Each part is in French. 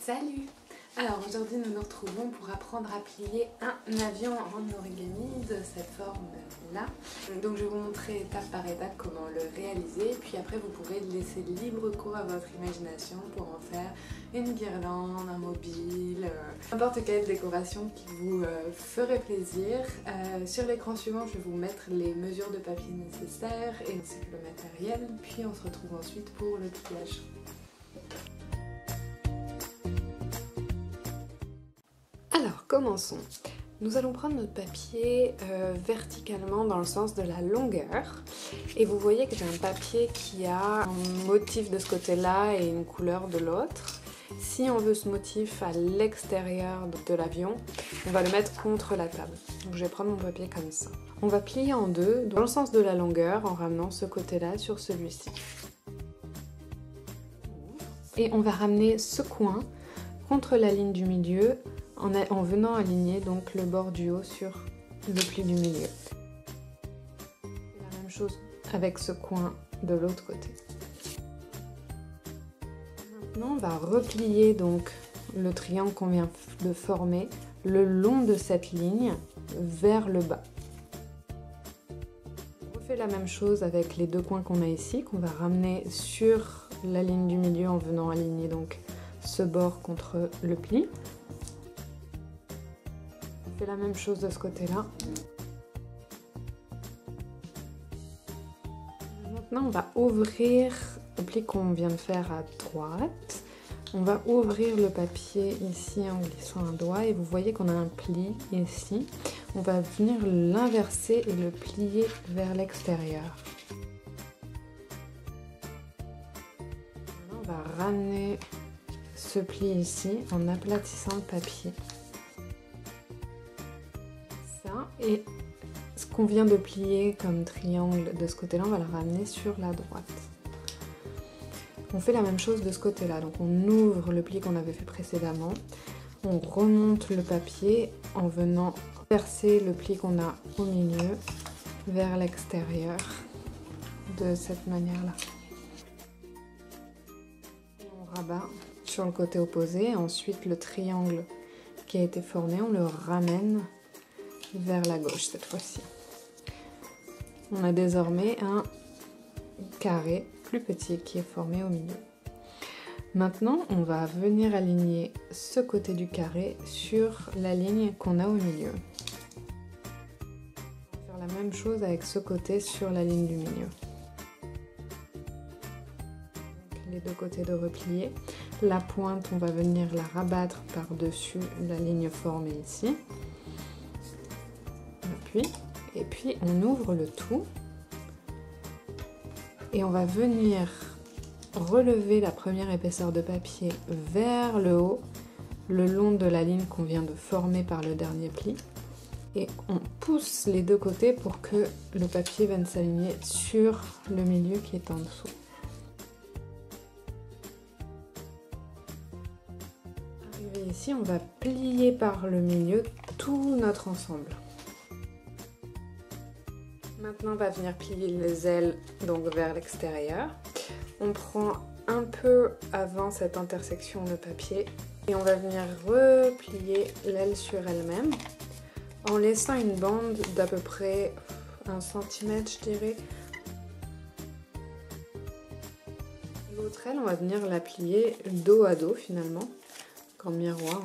Salut! Alors aujourd'hui nous nous retrouvons pour apprendre à plier un avion en origami de cette forme là. Donc je vais vous montrer étape par étape comment le réaliser, puis après vous pourrez laisser libre cours à votre imagination pour en faire une guirlande, un mobile, n'importe quelle décoration qui vous ferait plaisir. Sur l'écran suivant je vais vous mettre les mesures de papier nécessaires et ainsi que le matériel, puis on se retrouve ensuite pour le pliage. Alors commençons. Nous allons prendre notre papier verticalement dans le sens de la longueur et vous voyez que j'ai un papier qui a un motif de ce côté-là et une couleur de l'autre. Si on veut ce motif à l'extérieur de l'avion, on va le mettre contre la table. Donc je vais prendre mon papier comme ça. On va plier en deux dans le sens de la longueur en ramenant ce côté-là sur celui-ci. Et on va ramener ce coin contre la ligne du milieu en venant aligner donc le bord du haut sur le pli du milieu. La même chose avec ce coin de l'autre côté. Maintenant on va replier donc le triangle qu'on vient de former le long de cette ligne vers le bas. On refait la même chose avec les deux coins qu'on a ici, qu'on va ramener sur la ligne du milieu en venant aligner donc ce bord contre le pli. On fait la même chose de ce côté-là. Maintenant, on va ouvrir le pli qu'on vient de faire à droite. On va ouvrir le papier ici en glissant un doigt et vous voyez qu'on a un pli ici. On va venir l'inverser et le plier vers l'extérieur. On va ramener ce pli ici en aplatissant le papier. Et ce qu'on vient de plier comme triangle de ce côté-là, on va le ramener sur la droite. On fait la même chose de ce côté-là, donc on ouvre le pli qu'on avait fait précédemment, on remonte le papier en venant verser le pli qu'on a au milieu vers l'extérieur de cette manière-là. On rabat sur le côté opposé, ensuite le triangle qui a été formé, on le ramène vers la gauche cette fois-ci. On a désormais un carré plus petit qui est formé au milieu. Maintenant, on va venir aligner ce côté du carré sur la ligne qu'on a au milieu. On va faire la même chose avec ce côté sur la ligne du milieu. Donc, les deux côtés de replier. La pointe, on va venir la rabattre par-dessus la ligne formée ici. Et puis on ouvre le tout et on va venir relever la première épaisseur de papier vers le haut le long de la ligne qu'on vient de former par le dernier pli et on pousse les deux côtés pour que le papier vienne s'aligner sur le milieu qui est en dessous. Arrivé ici, on va plier par le milieu tout notre ensemble. Maintenant, on va venir plier les ailes donc vers l'extérieur. On prend un peu avant cette intersection le papier et on va venir replier l'aile sur elle-même en laissant une bande d'à peu près 1 cm, je dirais. L'autre aile, on va venir la plier dos à dos finalement, en miroir,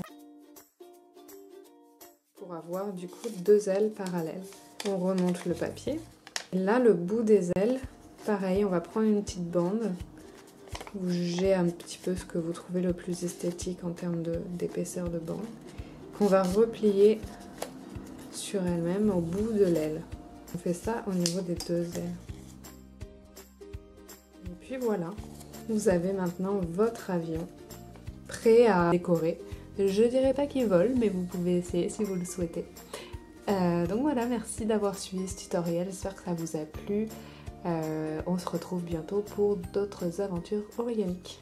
pour avoir du coup deux ailes parallèles. On remonte le papier. Là, le bout des ailes, pareil, on va prendre une petite bande. Vous jugez un petit peu ce que vous trouvez le plus esthétique en termes d'épaisseur de bande. Qu'on va replier sur elle-même au bout de l'aile. On fait ça au niveau des deux ailes. Et puis voilà, vous avez maintenant votre avion prêt à décorer. Je dirais pas qu'il vole, mais vous pouvez essayer si vous le souhaitez. Donc voilà, merci d'avoir suivi ce tutoriel, j'espère que ça vous a plu. On se retrouve bientôt pour d'autres aventures origamiques.